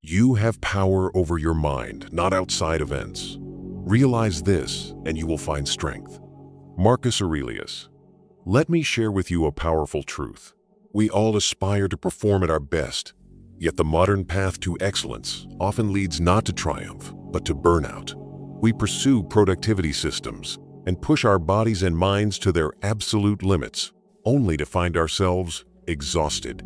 You have power over your mind, not outside events. Realize this, and you will find strength. Marcus Aurelius. Let me share with you a powerful truth. We all aspire to perform at our best, yet the modern path to excellence often leads not to triumph, but to burnout. We pursue productivity systems and push our bodies and minds to their absolute limits, only to find ourselves exhausted,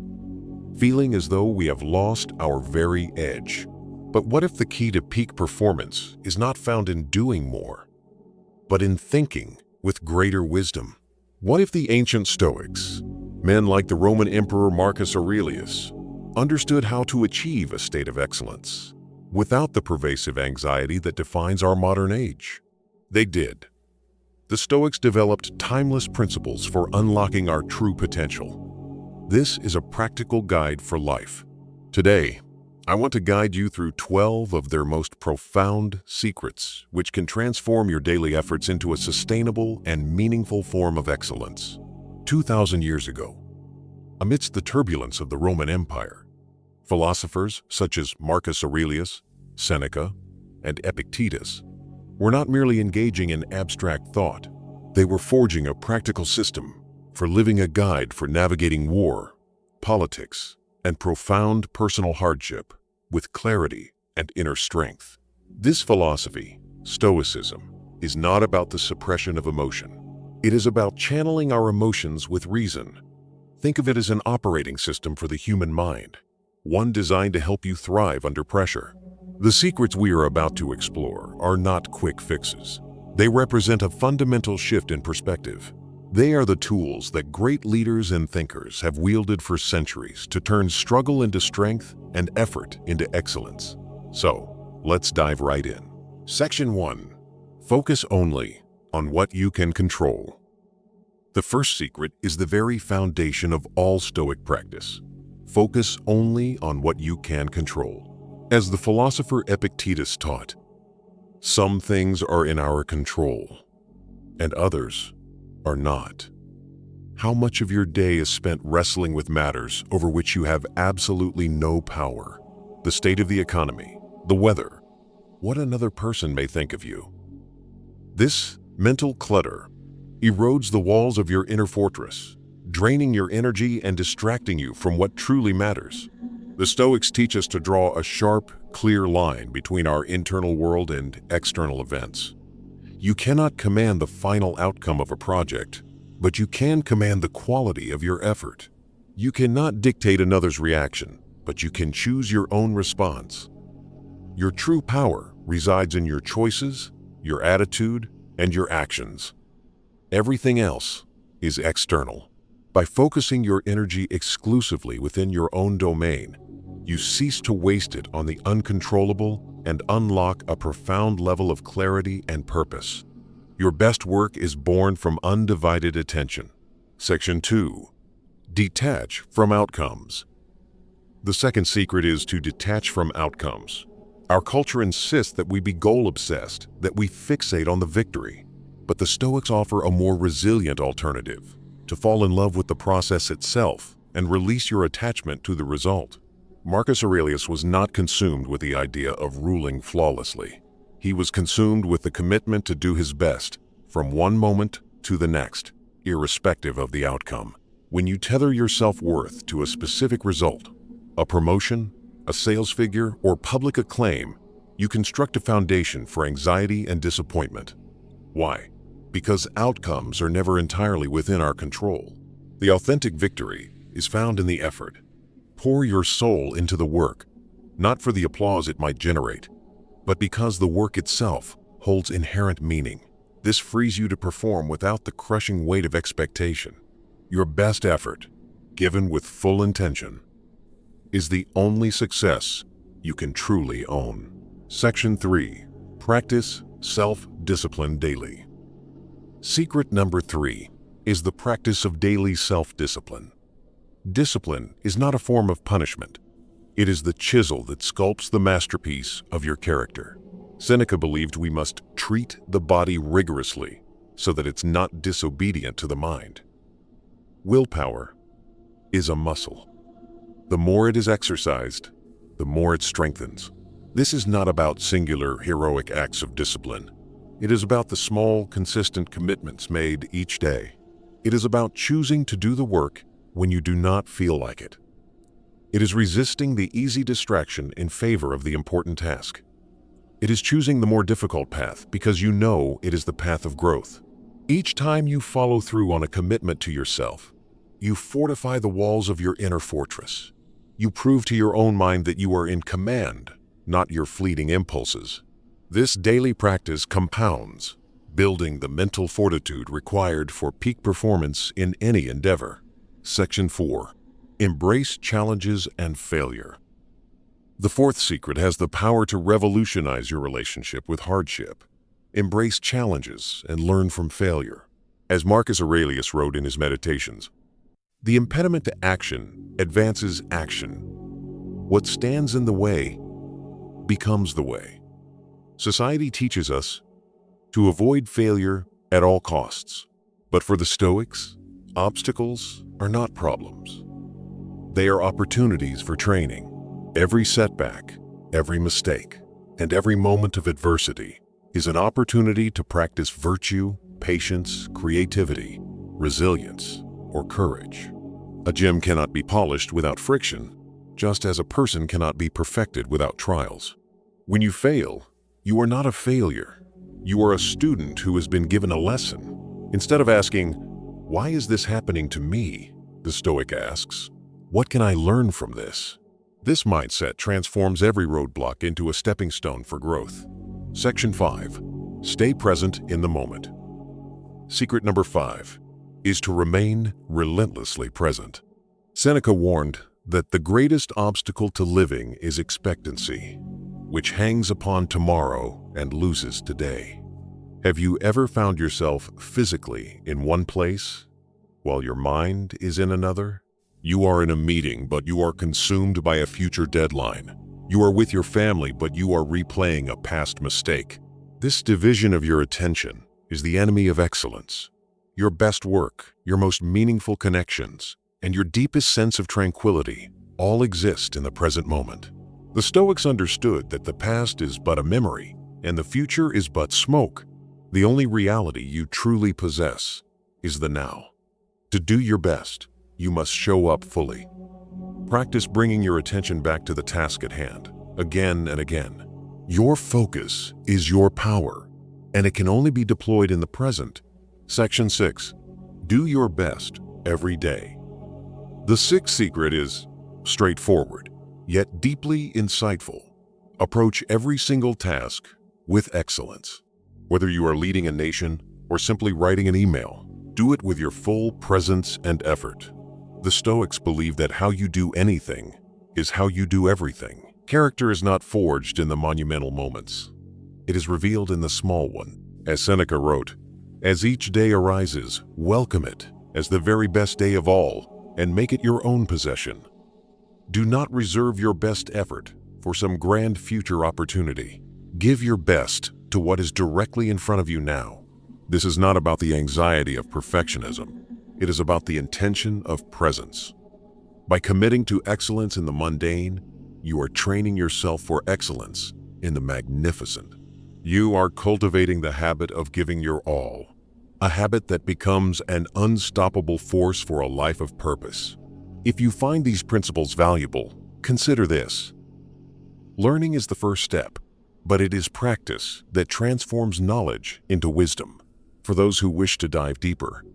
feeling as though we have lost our very edge. But what if the key to peak performance is not found in doing more, but in thinking with greater wisdom? What if the ancient Stoics, men like the Roman Emperor Marcus Aurelius, understood how to achieve a state of excellence without the pervasive anxiety that defines our modern age? They did. The Stoics developed timeless principles for unlocking our true potential. This is a practical guide for life. Today, I want to guide you through 12 of their most profound secrets, which can transform your daily efforts into a sustainable and meaningful form of excellence. 2,000 years ago, amidst the turbulence of the Roman Empire, philosophers such as Marcus Aurelius, Seneca, and Epictetus were not merely engaging in abstract thought. They were forging a practical system for living, a guide for navigating war, politics, and profound personal hardship with clarity and inner strength. This philosophy, Stoicism, is not about the suppression of emotion. It is about channeling our emotions with reason. Think of it as an operating system for the human mind, one designed to help you thrive under pressure. The secrets we are about to explore are not quick fixes. They represent a fundamental shift in perspective. They are the tools that great leaders and thinkers have wielded for centuries to turn struggle into strength and effort into excellence. So, let's dive right in. Section 1. Focus only on what you can control. The first secret is the very foundation of all Stoic practice. Focus only on what you can control. As the philosopher Epictetus taught, some things are in our control, and others are not. How much of your day is spent wrestling with matters over which you have absolutely no power? The state of the economy, the weather, what another person may think of you. This mental clutter erodes the walls of your inner fortress, draining your energy and distracting you from what truly matters. The Stoics teach us to draw a sharp, clear line between our internal world and external events. You cannot command the final outcome of a project, but you can command the quality of your effort. You cannot dictate another's reaction, but you can choose your own response. Your true power resides in your choices, your attitude, and your actions. Everything else is external. By focusing your energy exclusively within your own domain, you cease to waste it on the uncontrollable and unlock a profound level of clarity and purpose. Your best work is born from undivided attention. Section 2. Detach from outcomes. The second secret is to detach from outcomes. Our culture insists that we be goal-obsessed, that we fixate on the victory. But the Stoics offer a more resilient alternative: to fall in love with the process itself and release your attachment to the result. Marcus Aurelius was not consumed with the idea of ruling flawlessly. He was consumed with the commitment to do his best from one moment to the next, irrespective of the outcome. When you tether your self-worth to a specific result, a promotion, a sales figure, or public acclaim, you construct a foundation for anxiety and disappointment. Why? Because outcomes are never entirely within our control. The authentic victory is found in the effort. Pour your soul into the work, not for the applause it might generate, but because the work itself holds inherent meaning. This frees you to perform without the crushing weight of expectation. Your best effort, given with full intention, is the only success you can truly own. Section 3. Practice self-discipline daily. Secret number 3 is the practice of daily self-discipline. Discipline is not a form of punishment. It is the chisel that sculpts the masterpiece of your character. Seneca believed we must treat the body rigorously so that it's not disobedient to the mind. Willpower is a muscle. The more it is exercised, the more it strengthens. This is not about singular, heroic acts of discipline. It is about the small, consistent commitments made each day. It is about choosing to do the work when you do not feel like it. It is resisting the easy distraction in favor of the important task. It is choosing the more difficult path because you know it is the path of growth. Each time you follow through on a commitment to yourself, you fortify the walls of your inner fortress. You prove to your own mind that you are in command, not your fleeting impulses. This daily practice compounds, building the mental fortitude required for peak performance in any endeavor. Section 4. Embrace challenges and failure. The fourth secret has the power to revolutionize your relationship with hardship. Embrace challenges and learn from failure. As Marcus Aurelius wrote in his Meditations, the impediment to action advances action. What stands in the way becomes the way. Society teaches us to avoid failure at all costs. But for the Stoics, obstacles are not problems. They are opportunities for training. Every setback, every mistake, and every moment of adversity is an opportunity to practice virtue, patience, creativity, resilience, or courage. A gem cannot be polished without friction, just as a person cannot be perfected without trials. When you fail, you are not a failure. You are a student who has been given a lesson. Instead of asking, "Why is this happening to me?" the Stoic asks, "What can I learn from this?" This mindset transforms every roadblock into a stepping stone for growth. Section 5. Stay present in the moment. Secret number 5 is to remain relentlessly present. Seneca warned that the greatest obstacle to living is expectancy, which hangs upon tomorrow and loses today. Have you ever found yourself physically in one place while your mind is in another? You are in a meeting, but you are consumed by a future deadline. You are with your family, but you are replaying a past mistake. This division of your attention is the enemy of excellence. Your best work, your most meaningful connections, and your deepest sense of tranquility all exist in the present moment. The Stoics understood that the past is but a memory, and the future is but smoke. The only reality you truly possess is the now. To do your best, you must show up fully. Practice bringing your attention back to the task at hand, again and again. Your focus is your power, and it can only be deployed in the present. Section 6. Do your best every day. The sixth secret is straightforward, yet deeply insightful. Approach every single task with excellence. Whether you are leading a nation or simply writing an email, do it with your full presence and effort. The Stoics believe that how you do anything is how you do everything. Character is not forged in the monumental moments. It is revealed in the small one. As Seneca wrote, "As each day arises, welcome it as the very best day of all, and make it your own possession." Do not reserve your best effort for some grand future opportunity. Give your best to what is directly in front of you now. This is not about the anxiety of perfectionism. It is about the intention of presence. By committing to excellence in the mundane, you are training yourself for excellence in the magnificent. You are cultivating the habit of giving your all, a habit that becomes an unstoppable force for a life of purpose. If you find these principles valuable, consider this. Learning is the first step, but it is practice that transforms knowledge into wisdom. For those who wish to dive deeper,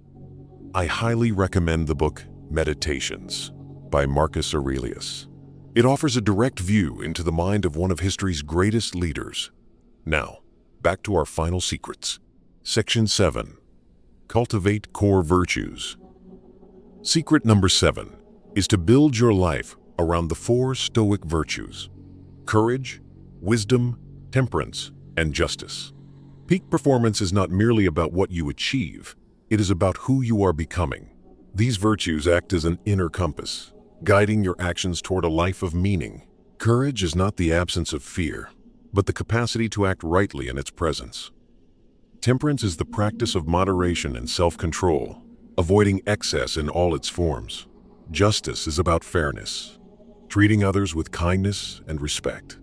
I highly recommend the book Meditations by Marcus Aurelius. It offers a direct view into the mind of one of history's greatest leaders. Now, back to our final secrets. Section 7. Cultivate core virtues. Secret number 7 is to build your life around the 4 Stoic virtues: courage, wisdom, temperance, and justice. Peak performance is not merely about what you achieve, it is about who you are becoming. These virtues act as an inner compass, guiding your actions toward a life of meaning. Courage is not the absence of fear, but the capacity to act rightly in its presence. Temperance is the practice of moderation and self-control, avoiding excess in all its forms. Justice is about fairness, treating others with kindness and respect.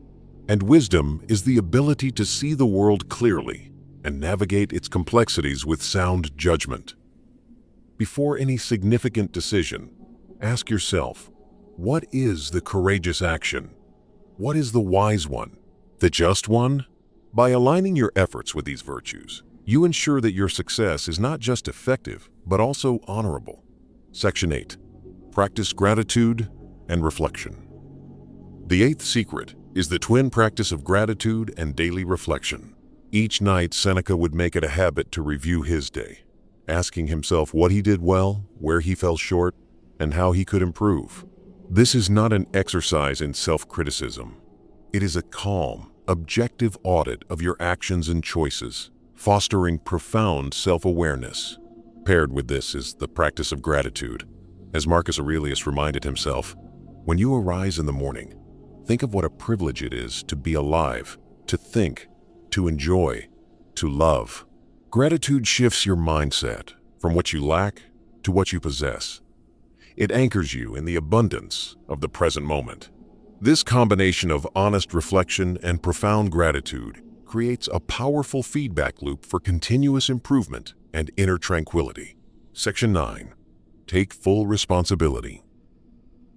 And wisdom is the ability to see the world clearly and navigate its complexities with sound judgment. Before any significant decision, ask yourself, what is the courageous action? What is the wise one? The just one? By aligning your efforts with these virtues, you ensure that your success is not just effective, but also honorable. Section 8. Practice gratitude and reflection. The eighth secret is the twin practice of gratitude and daily reflection. Each night, Seneca would make it a habit to review his day, asking himself what he did well, where he fell short, and how he could improve. This is not an exercise in self-criticism. It is a calm, objective audit of your actions and choices, fostering profound self-awareness. Paired with this is the practice of gratitude. As Marcus Aurelius reminded himself, when you arise in the morning, think of what a privilege it is to be alive, to think, to enjoy, to love. Gratitude shifts your mindset from what you lack to what you possess. It anchors you in the abundance of the present moment. This combination of honest reflection and profound gratitude creates a powerful feedback loop for continuous improvement and inner tranquility. Section 9. Take full responsibility.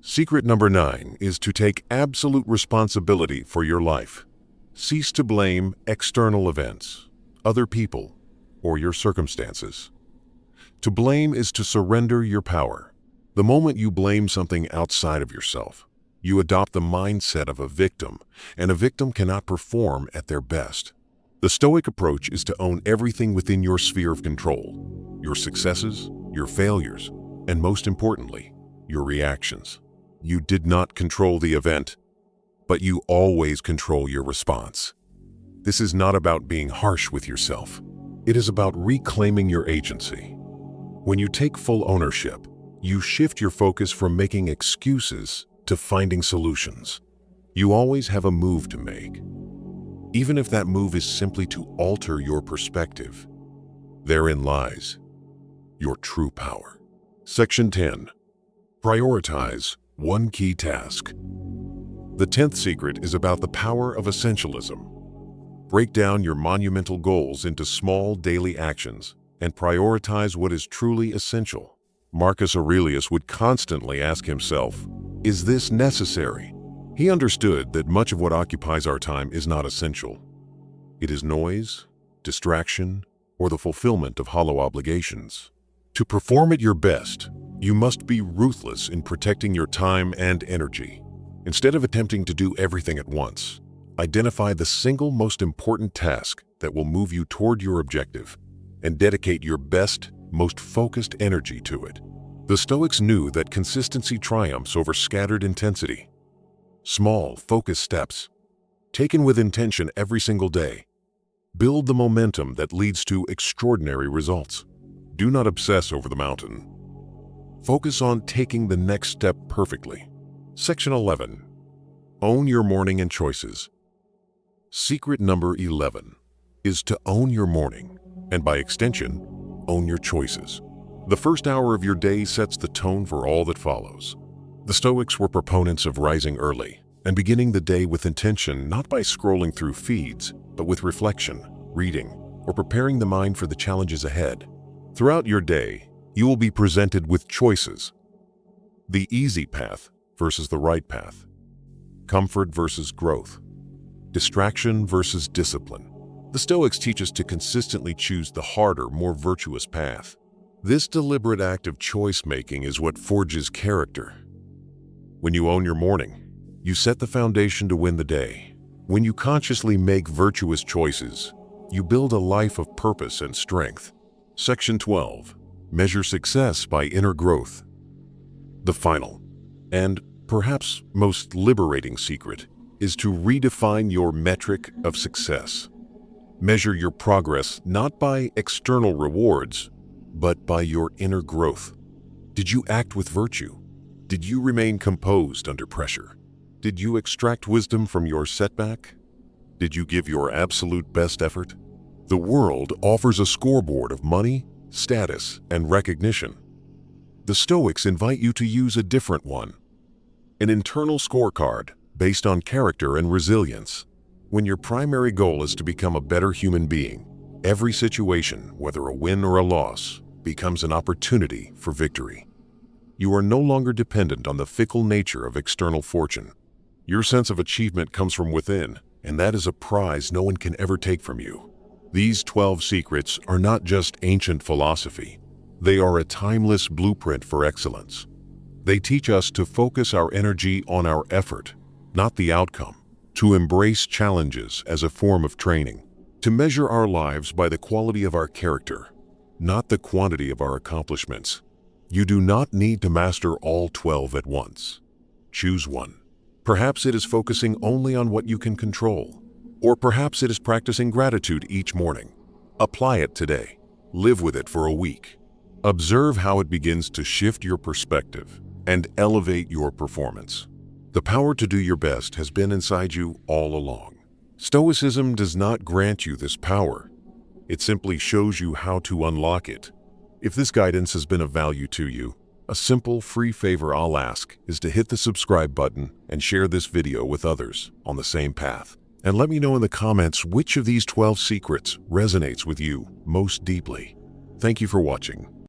Secret number 9 is to take absolute responsibility for your life. Cease to blame external events, other people, or your circumstances. To blame is to surrender your power. The moment you blame something outside of yourself, you adopt the mindset of a victim, and a victim cannot perform at their best. The Stoic approach is to own everything within your sphere of control, your successes, your failures, and most importantly, your reactions. You did not control the event, but you always control your response. This is not about being harsh with yourself. It is about reclaiming your agency. When you take full ownership, you shift your focus from making excuses to finding solutions. You always have a move to make, even if that move is simply to alter your perspective. Therein lies your true power. Section 10. Prioritize one key task. The 10th secret is about the power of essentialism. Break down your monumental goals into small daily actions and prioritize what is truly essential. Marcus Aurelius would constantly ask himself, is this necessary? He understood that much of what occupies our time is not essential. It is noise, distraction, or the fulfillment of hollow obligations. To perform at your best, you must be ruthless in protecting your time and energy. Instead of attempting to do everything at once, identify the single most important task that will move you toward your objective and dedicate your best, most focused energy to it. The Stoics knew that consistency triumphs over scattered intensity. Small, focused steps, taken with intention every single day, build the momentum that leads to extraordinary results. Do not obsess over the mountain. Focus on taking the next step perfectly. Section 11. Own your morning and choices. Secret number 11 is to own your morning, and by extension, own your choices. The first hour of your day sets the tone for all that follows. The Stoics were proponents of rising early and beginning the day with intention, not by scrolling through feeds, but with reflection, reading, or preparing the mind for the challenges ahead. Throughout your day, you will be presented with choices. The easy path versus the right path. Comfort versus growth. Distraction versus discipline. The Stoics teach us to consistently choose the harder, more virtuous path. This deliberate act of choice-making is what forges character. When you own your morning, you set the foundation to win the day. When you consciously make virtuous choices, you build a life of purpose and strength. Section 12. Measure success by inner growth. The final, and perhaps most liberating secret, is to redefine your metric of success. Measure your progress not by external rewards, but by your inner growth. Did you act with virtue? Did you remain composed under pressure? Did you extract wisdom from your setback? Did you give your absolute best effort? The world offers a scoreboard of money, status, and recognition. The Stoics invite you to use a different one. an internal scorecard based on character and resilience. When your primary goal is to become a better human being, every situation, whether a win or a loss, becomes an opportunity for victory. You are no longer dependent on the fickle nature of external fortune. Your sense of achievement comes from within, and that is a prize no one can ever take from you. These 12 secrets are not just ancient philosophy. They are a timeless blueprint for excellence. They teach us to focus our energy on our effort, not the outcome, to embrace challenges as a form of training, to measure our lives by the quality of our character, not the quantity of our accomplishments. You do not need to master all 12 at once. Choose one. Perhaps it is focusing only on what you can control, or perhaps it is practicing gratitude each morning. Apply it today. Live with it for a week. Observe how it begins to shift your perspective and elevate your performance. The power to do your best has been inside you all along. Stoicism does not grant you this power. It simply shows you how to unlock it. If this guidance has been of value to you, a simple, free favor I'll ask is to hit the subscribe button and share this video with others on the same path. And let me know in the comments which of these 12 secrets resonates with you most deeply. Thank you for watching.